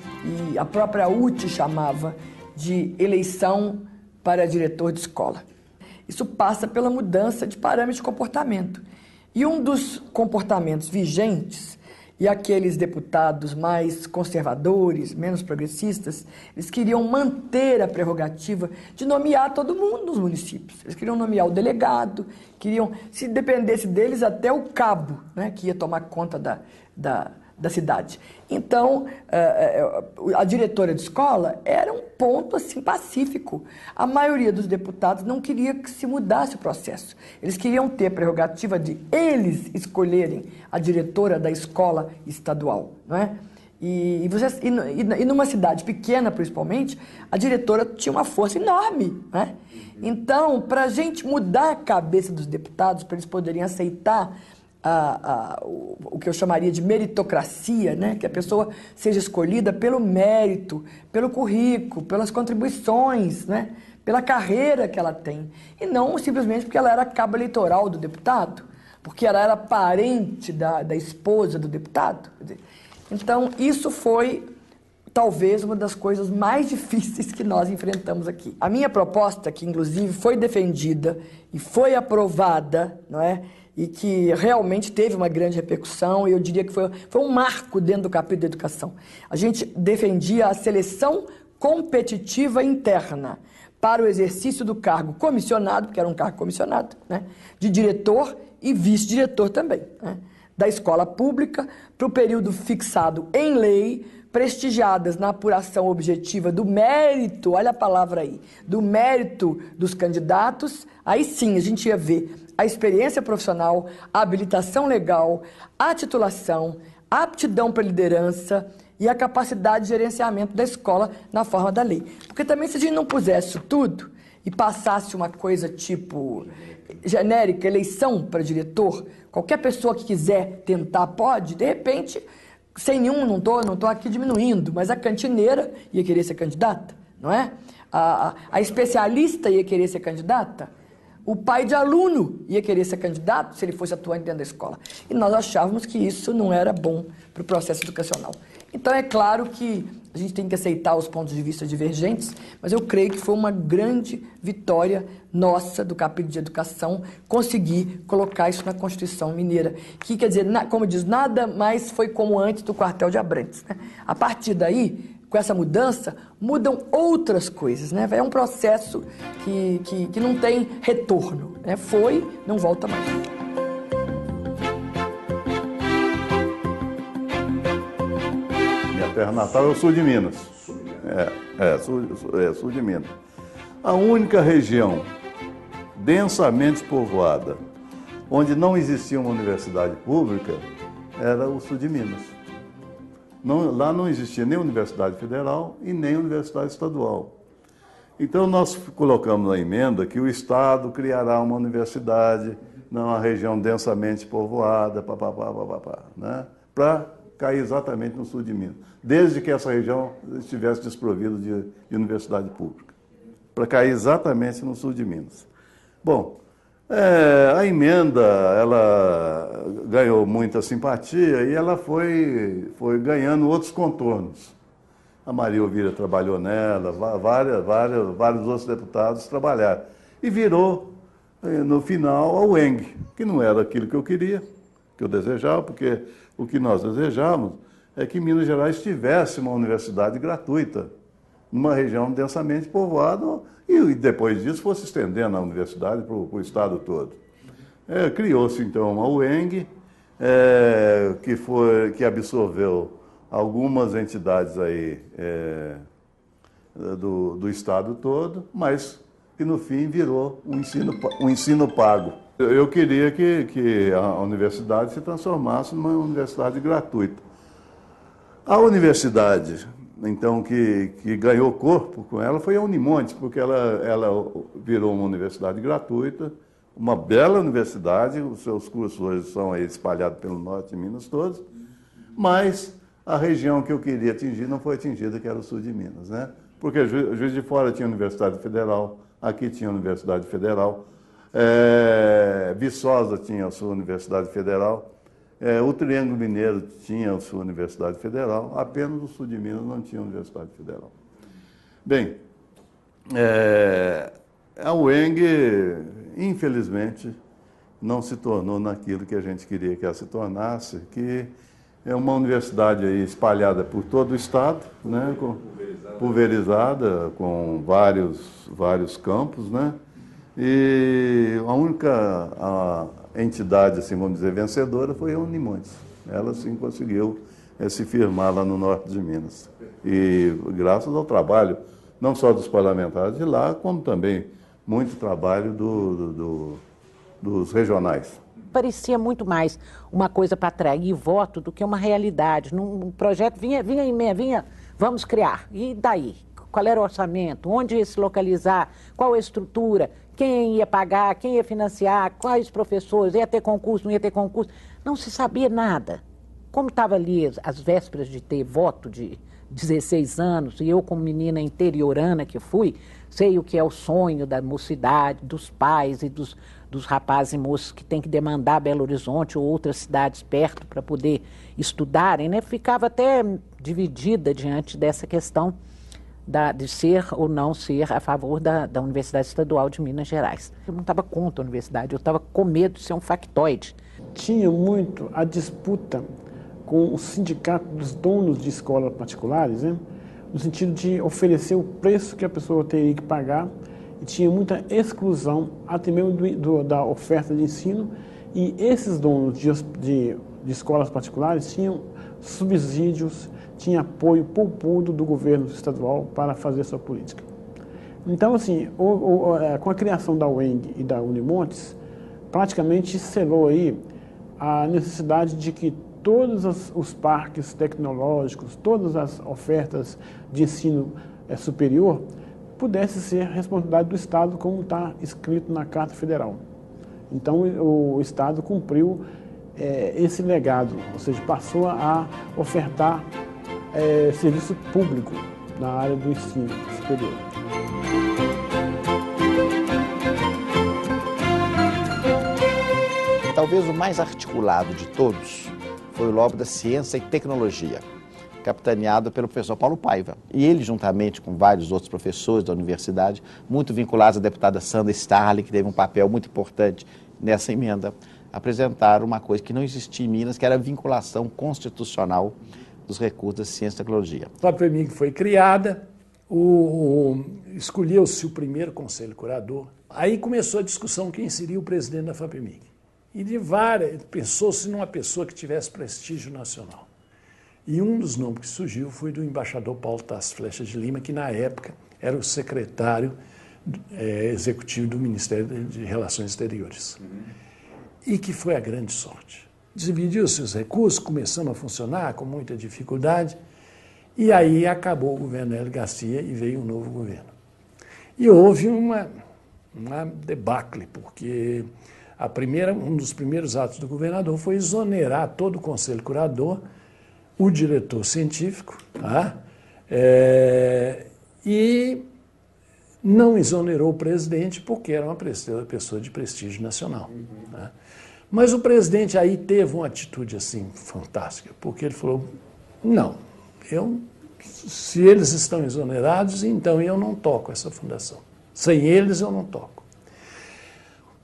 E a própria UTE chamava de eleição para diretor de escola. Isso passa pela mudança de parâmetros de comportamento. E um dos comportamentos vigentes, e aqueles deputados mais conservadores, menos progressistas, eles queriam manter a prerrogativa de nomear todo mundo nos municípios. Eles queriam nomear o delegado, queriam, se dependesse deles, até o cabo, né, que ia tomar conta da cidade. Então, a diretora de escola era um ponto assim pacífico. A maioria dos deputados não queria que se mudasse o processo. Eles queriam ter a prerrogativa de eles escolherem a diretora da escola estadual, não é? E numa cidade pequena, principalmente, a diretora tinha uma força enorme, né? Então, para a gente mudar a cabeça dos deputados, para eles poderem aceitar o que eu chamaria de meritocracia, né? Que a pessoa seja escolhida pelo mérito, pelo currículo, pelas contribuições, né? Pela carreira que ela tem, e não simplesmente porque ela era cabo eleitoral do deputado, porque ela era parente da esposa do deputado. Então, isso foi talvez uma das coisas mais difíceis que nós enfrentamos aqui. A minha proposta, que inclusive foi defendida e foi aprovada, não é? e que realmente teve uma grande repercussão, e eu diria que foi um marco dentro do capítulo de educação. A gente defendia a seleção competitiva interna para o exercício do cargo comissionado, porque era um cargo comissionado, né, de diretor e vice-diretor também, né, da escola pública, para o período fixado em lei, prestigiadas na apuração objetiva do mérito, olha a palavra aí, do mérito dos candidatos. Aí sim a gente ia ver a experiência profissional, a habilitação legal, a titulação, a aptidão para liderança e a capacidade de gerenciamento da escola na forma da lei. Porque também se a gente não pusesse isso tudo e passasse uma coisa tipo genérica, eleição para diretor, qualquer pessoa que quiser tentar pode, de repente, sem nenhum, não tô aqui diminuindo, mas a cantineira ia querer ser candidata, não é? A especialista ia querer ser candidata, o pai de aluno ia querer ser candidato se ele fosse atuante dentro da escola. E nós achávamos que isso não era bom para o processo educacional. Então, é claro que a gente tem que aceitar os pontos de vista divergentes, mas eu creio que foi uma grande vitória nossa do capítulo de educação conseguir colocar isso na Constituição Mineira, que, quer dizer, como diz, nada mais foi como antes do quartel de Abrantes, né? A partir daí, com essa mudança, mudam outras coisas, né? É um processo que não tem retorno, né? Foi, não volta mais. Minha terra natal é o sul de Minas. Sul de Minas. A única região densamente povoada onde não existia uma universidade pública era o sul de Minas. Lá não existia nem universidade federal e nem universidade estadual. Então nós colocamos na emenda que o Estado criará uma universidade numa região densamente povoada, né, para cair exatamente no sul de Minas, desde que essa região estivesse desprovida de universidade pública, para cair exatamente no sul de Minas. Bom, a emenda, ela ganhou muita simpatia e ela foi ganhando outros contornos. A Maria Elvira trabalhou nela, vários outros deputados trabalharam. E virou, no final, a UENG, que não era aquilo que eu queria, que eu desejava, porque o que nós desejávamos é que Minas Gerais tivesse uma universidade gratuita, numa região densamente povoada, e depois disso fosse estendendo a universidade para o estado todo. Criou-se então uma UENG, que absorveu algumas entidades aí do estado todo, mas que no fim virou um ensino pago. Eu queria que a universidade se transformasse numa universidade gratuita. A universidade, então, que ganhou corpo com ela foi a Unimonte, porque ela virou uma universidade gratuita, uma bela universidade, os seus cursos hoje são aí espalhados pelo norte de Minas todos, mas a região que eu queria atingir não foi atingida, que era o sul de Minas, né? Porque Juiz de Fora tinha Universidade Federal, aqui tinha Universidade Federal, Viçosa tinha a sua Universidade Federal, o Triângulo Mineiro tinha a sua Universidade Federal, apenas o sul de Minas não tinha Universidade Federal. Bem, a UENG, infelizmente, não se tornou naquilo que a gente queria que ela se tornasse, que é uma universidade aí espalhada por todo o estado, né, pulverizada, com vários campos, né, e a única entidade, assim, vamos dizer, vencedora foi a Unimonte. Ela, sim, conseguiu se firmar lá no norte de Minas. E graças ao trabalho, não só dos parlamentares de lá, como também muito trabalho dos regionais. Parecia muito mais uma coisa para atrair voto do que uma realidade. Num projeto vinha, vamos criar. E daí? Qual era o orçamento? Onde ia se localizar? Qual a estrutura? Quem ia pagar? Quem ia financiar? Quais professores? Ia ter concurso? Não ia ter concurso? Não se sabia nada. Como estava ali as vésperas de ter voto de 16 anos, e eu como menina interiorana que fui, sei o que é o sonho da mocidade, dos pais e dos rapazes e moças que têm que demandar Belo Horizonte ou outras cidades perto para poder estudarem, né? Ficava até dividida diante dessa questão de ser ou não ser a favor da Universidade Estadual de Minas Gerais. Eu não estava contra a universidade, eu estava com medo de ser um factoide. Tinha muito a disputa com o sindicato dos donos de escolas particulares, né? No sentido de oferecer o preço que a pessoa teria que pagar, e tinha muita exclusão até mesmo da oferta de ensino, e esses donos de escolas particulares tinham subsídios, tinha apoio poupudo do governo estadual para fazer sua política. Então, assim, com a criação da UENG e da Unimontes, praticamente selou aí a necessidade de que todos os parques tecnológicos, todas as ofertas de ensino superior pudessem ser responsabilidade do Estado, como está escrito na Carta Federal. Então, o Estado cumpriu esse legado, ou seja, passou a ofertar serviço público na área do ensino superior. Talvez o mais articulado de todos foi o lobby da ciência e tecnologia, capitaneado pelo professor Paulo Paiva. E ele, juntamente com vários outros professores da universidade, muito vinculados à deputada Sandra Starling, que teve um papel muito importante nessa emenda, apresentaram uma coisa que não existia em Minas, que era a vinculação constitucional dos recursos da ciência e tecnologia. A FAPEMIG foi criada, escolheu-se o primeiro conselho curador, aí começou a discussão quem seria o presidente da FAPEMIG. E pensou-se numa pessoa que tivesse prestígio nacional. E um dos nomes que surgiu foi do embaixador Paulo Tassi Flecha de Lima, que na época era o secretário executivo do Ministério de Relações Exteriores. E que foi a grande sorte. Dividiu-se os recursos, começando a funcionar com muita dificuldade, e aí acabou o governo Hélio Garcia e veio um novo governo. E houve uma debacle, porque um dos primeiros atos do governador foi exonerar todo o conselho curador, o diretor científico, e não exonerou o presidente porque era uma pessoa de prestígio nacional. Mas o presidente aí teve uma atitude assim fantástica, porque ele falou, não, se eles estão exonerados, então eu não toco essa fundação. Sem eles eu não toco.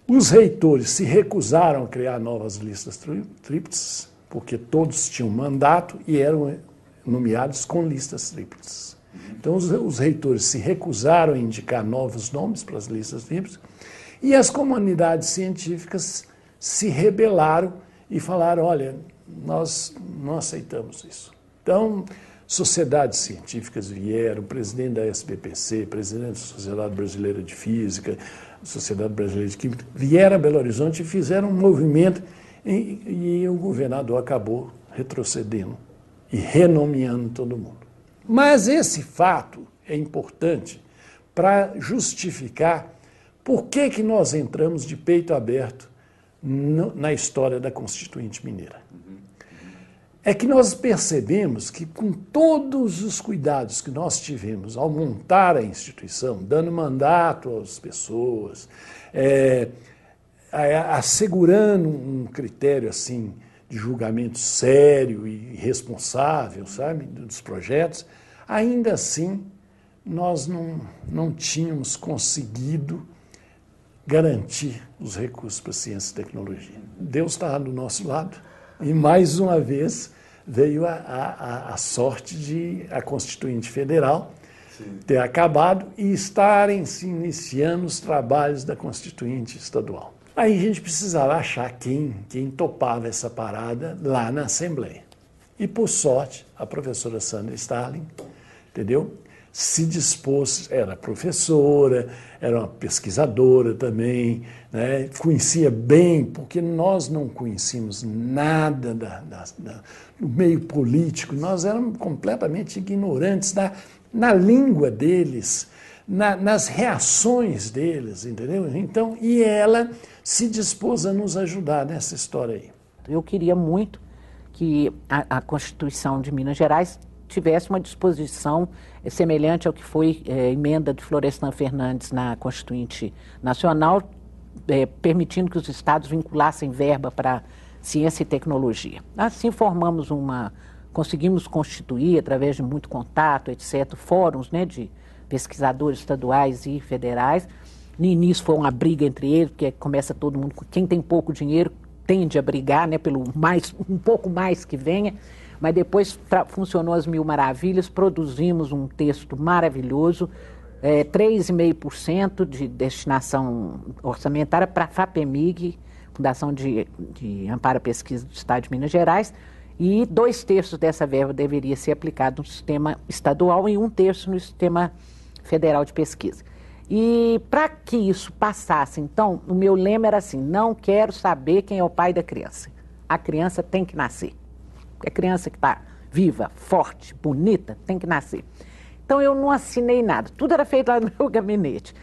Os reitores se recusaram a criar novas listas tríplices, porque todos tinham mandato e eram nomeados com listas tríplices. Então os reitores se recusaram a indicar novos nomes para as listas tríplices e as comunidades científicas se rebelaram e falaram, olha, nós não aceitamos isso. Então, sociedades científicas vieram, o presidente da SBPC, presidente da Sociedade Brasileira de Física, Sociedade Brasileira de Química, vieram a Belo Horizonte e fizeram um movimento e o governador acabou retrocedendo e renomeando todo mundo. Mas esse fato é importante para justificar por que nós entramos de peito aberto na história da Constituinte Mineira. É que nós percebemos que com todos os cuidados que nós tivemos ao montar a instituição, dando mandato às pessoas, assegurando um critério assim de julgamento sério e responsável, sabe, dos projetos, ainda assim nós não tínhamos conseguido garantir os recursos para ciência e tecnologia. Deus estava do nosso lado e, mais uma vez, veio a sorte de a Constituinte Federal ter acabado e estarem se iniciando os trabalhos da Constituinte Estadual. Aí a gente precisava achar quem topava essa parada lá na Assembleia. E, por sorte, a professora Sandra Starling, entendeu? Se dispôs, era professora, era uma pesquisadora também, né? Conhecia bem, porque nós não conhecíamos nada do meio político, nós éramos completamente ignorantes na língua deles, nas reações deles, entendeu? Então, e ela se dispôs a nos ajudar nessa história aí. Eu queria muito que a Constituição de Minas Gerais tivesse uma disposição semelhante ao que foi emenda de Florestan Fernandes na Constituinte Nacional, permitindo que os estados vinculassem verba para ciência e tecnologia. Assim formamos uma conseguimos constituir, através de muito contato, etc., fóruns, né, de pesquisadores estaduais e federais. No início foi uma briga entre eles, porque começa todo mundo, quem tem pouco dinheiro tende a brigar, né, pelo um pouco mais que venha, mas depois funcionou às mil maravilhas, produzimos um texto maravilhoso, 3,5% de destinação orçamentária para a FAPEMIG, Fundação de Amparo à Pesquisa do Estado de Minas Gerais, e 2/3 dessa verba deveria ser aplicado no sistema estadual e 1/3 no sistema federal de pesquisa. E para que isso passasse, então, o meu lema era assim: não quero saber quem é o pai da criança. A criança tem que nascer. A criança que está viva, forte, bonita, tem que nascer. Então eu não assinei nada. Tudo era feito lá no meu gabinete.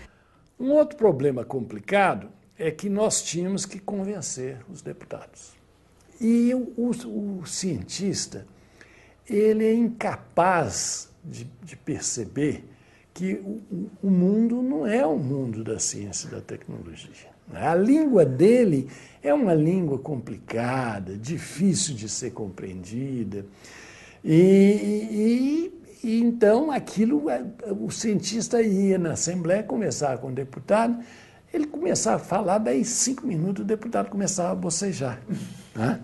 Um outro problema complicado é que nós tínhamos que convencer os deputados. E o cientista, ele é incapaz de perceber que o mundo não é o mundo da ciência e da tecnologia. A língua dele é uma língua complicada, difícil de ser compreendida. E então aquilo, o cientista ia na Assembleia, conversava com o deputado, ele começava a falar, daí 5 minutos o deputado começava a bocejar. Né?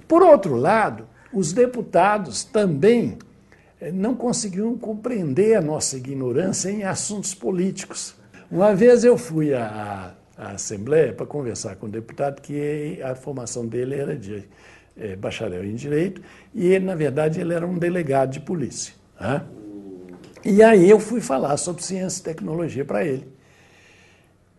Por outro lado, os deputados também não conseguiam compreender a nossa ignorância em assuntos políticos. Uma vez eu fui à Assembleia para conversar com o deputado, que a formação dele era de bacharel em Direito, e ele, na verdade, ele era um delegado de polícia. Né? E aí eu fui falar sobre ciência e tecnologia para ele.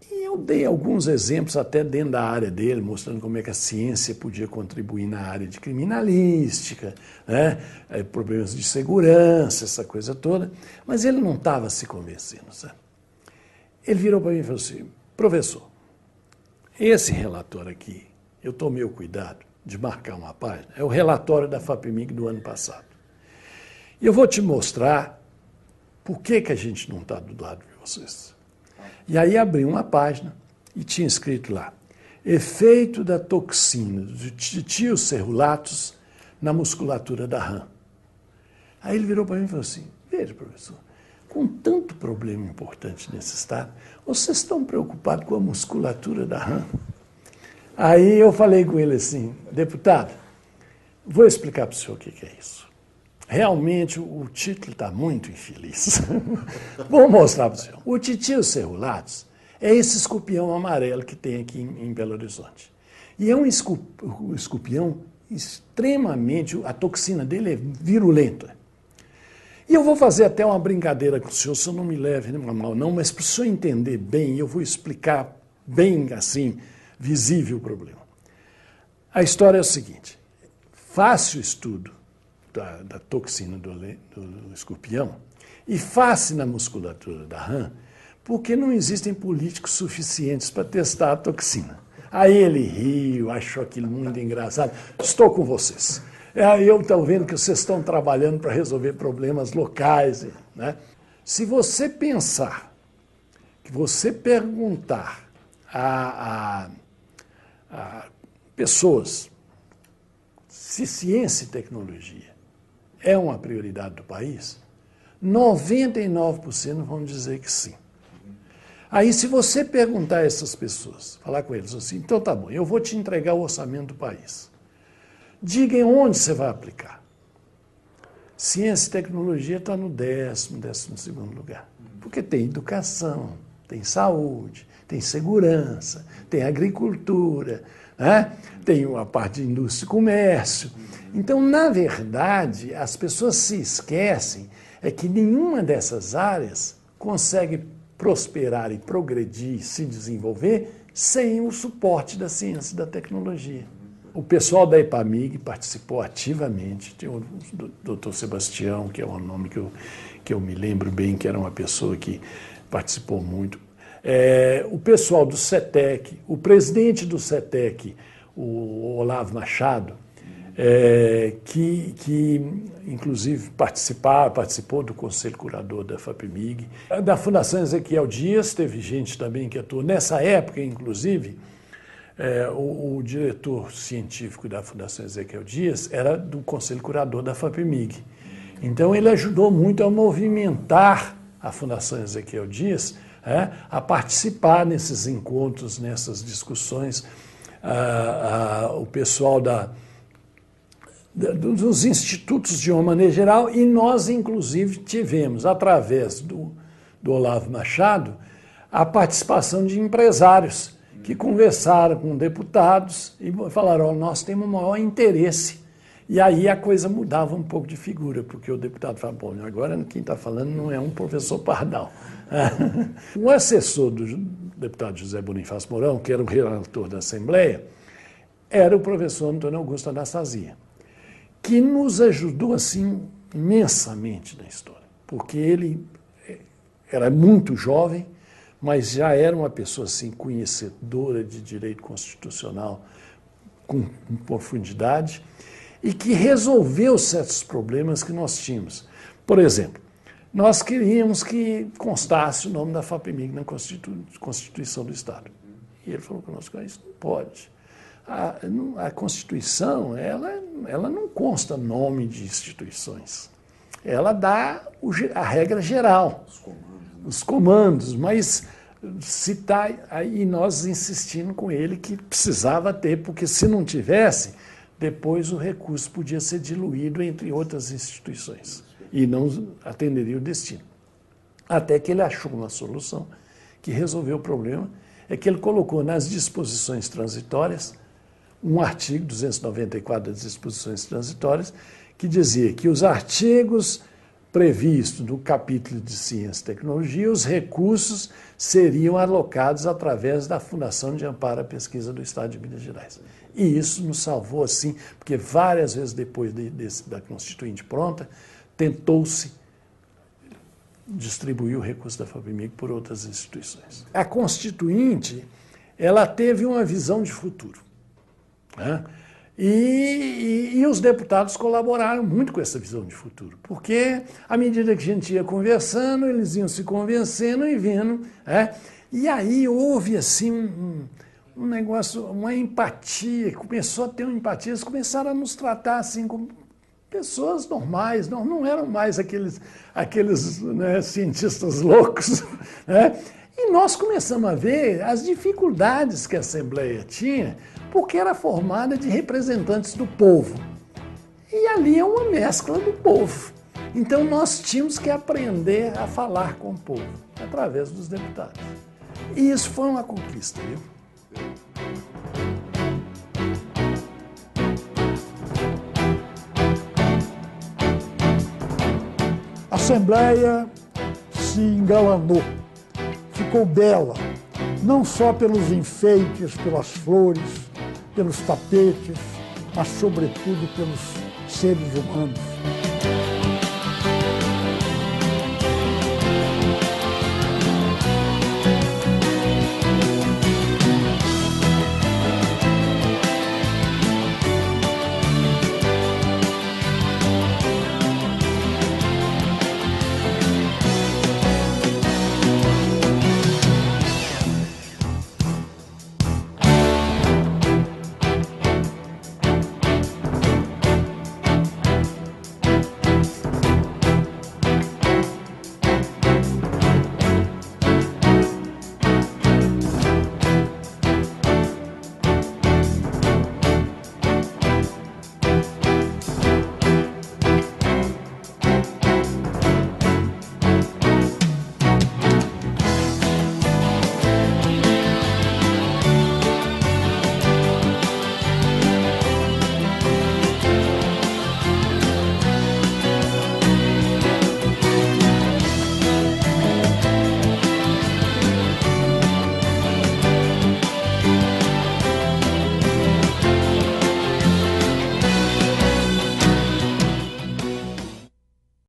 E eu dei alguns exemplos até dentro da área dele, mostrando como é que a ciência podia contribuir na área de criminalística, né? Problemas de segurança, essa coisa toda. Mas ele não estava se convencendo, sabe? Ele virou para mim e falou assim: professor, esse relatório aqui, eu tomei o cuidado de marcar uma página, é o relatório da FAPEMIG do ano passado. E eu vou te mostrar por que a gente não está do lado de vocês. E aí abri uma página e tinha escrito lá: efeito da toxina de tiocerulatos na musculatura da rã. Aí ele virou para mim e falou assim: veja, professor, com tanto problema importante nesse estado, vocês estão preocupados com a musculatura da rã? Aí eu falei com ele assim: deputado, vou explicar para o senhor o que é isso. Realmente o título está muito infeliz. Vou mostrar para o senhor. O titiocerulatos é esse escorpião amarelo que tem aqui em Belo Horizonte. E é um escorpião extremamente, a toxina dele é virulenta. E eu vou fazer até uma brincadeira com o senhor, não me leve mal não, mas para o senhor entender bem, eu vou explicar bem assim, visível o problema. A história é o seguinte: faça o estudo da toxina do escorpião e face na musculatura da rã, porque não existem políticos suficientes para testar a toxina. Aí ele riu, achou aquilo muito engraçado. Estou com vocês. Aí eu estou vendo que vocês estão trabalhando para resolver problemas locais. Né? Se você pensar, que você perguntar a pessoas se ciência e tecnologia é uma prioridade do país, 99% vão dizer que sim. Aí, se você perguntar a essas pessoas, falar com eles assim: então tá bom, eu vou te entregar o orçamento do país. Diga onde você vai aplicar. Ciência e tecnologia está no 12º lugar. Porque tem educação, tem saúde, tem segurança, tem agricultura, né? Tem a parte de indústria e comércio. Então, na verdade, as pessoas se esquecem que nenhuma dessas áreas consegue prosperar e progredir, se desenvolver, sem o suporte da ciência e da tecnologia. O pessoal da EPAMIG participou ativamente. Tem o Dr. Sebastião, que é um nome que eu me lembro bem, que era uma pessoa que participou muito. O pessoal do CETEC, o presidente do CETEC, o Olavo Machado, que inclusive participou do Conselho Curador da FAPEMIG. Da Fundação Ezequiel Dias, teve gente também que atuou. Nessa época, inclusive, o diretor científico da Fundação Ezequiel Dias era do Conselho Curador da FAPEMIG. Então, ele ajudou muito a movimentar a Fundação Ezequiel Dias a participar nesses encontros, nessas discussões. O pessoal dos institutos de uma maneira geral, e nós, inclusive, tivemos, através do Olavo Machado, a participação de empresários que conversaram com deputados e falaram, nós temos o maior interesse. E aí a coisa mudava um pouco de figura, porque o deputado fala, bom, agora quem está falando não é um professor Pardal. O assessor do deputado José Bonifácio Mourão, que era o relator da Assembleia, era o professor Antônio Augusto Anastasia, que nos ajudou assim imensamente na história, porque ele era muito jovem, mas já era uma pessoa assim, conhecedora de direito constitucional com profundidade e que resolveu certos problemas que nós tínhamos. Por exemplo, nós queríamos que constasse o nome da FAPEMIG na Constituição do Estado. E ele falou conosco, isso não pode. A Constituição, ela não consta nome de instituições. Ela dá a regra geral, os comandos, mas citar, aí nós insistindo com ele que precisava ter, porque se não tivesse, depois o recurso podia ser diluído entre outras instituições e não atenderia o destino. Até que ele achou uma solução que resolveu o problema, é que ele colocou nas disposições transitórias um artigo 294 das disposições transitórias que dizia que os artigos previstos no capítulo de Ciência e Tecnologia, os recursos seriam alocados através da Fundação de Amparo à Pesquisa do Estado de Minas Gerais. E isso nos salvou, assim, porque várias vezes depois da Constituinte pronta, tentou-se distribuir o recurso da FAPEMIG por outras instituições. A Constituinte, ela teve uma visão de futuro, né? E os deputados colaboraram muito com essa visão de futuro, porque à medida que a gente ia conversando, eles iam se convencendo e vendo, e aí houve assim um negócio, uma empatia, começou a ter uma empatia, eles começaram a nos tratar assim como pessoas normais, não eram mais aqueles né, cientistas loucos, né? E nós começamos a ver as dificuldades que a Assembleia tinha, porque era formada de representantes do povo. E ali é uma mescla do povo. Então nós tínhamos que aprender a falar com o povo, através dos deputados. E isso foi uma conquista, viu? A Assembleia se engalanou, ficou bela, não só pelos enfeites, pelas flores, pelos tapetes, mas sobretudo pelos seres humanos.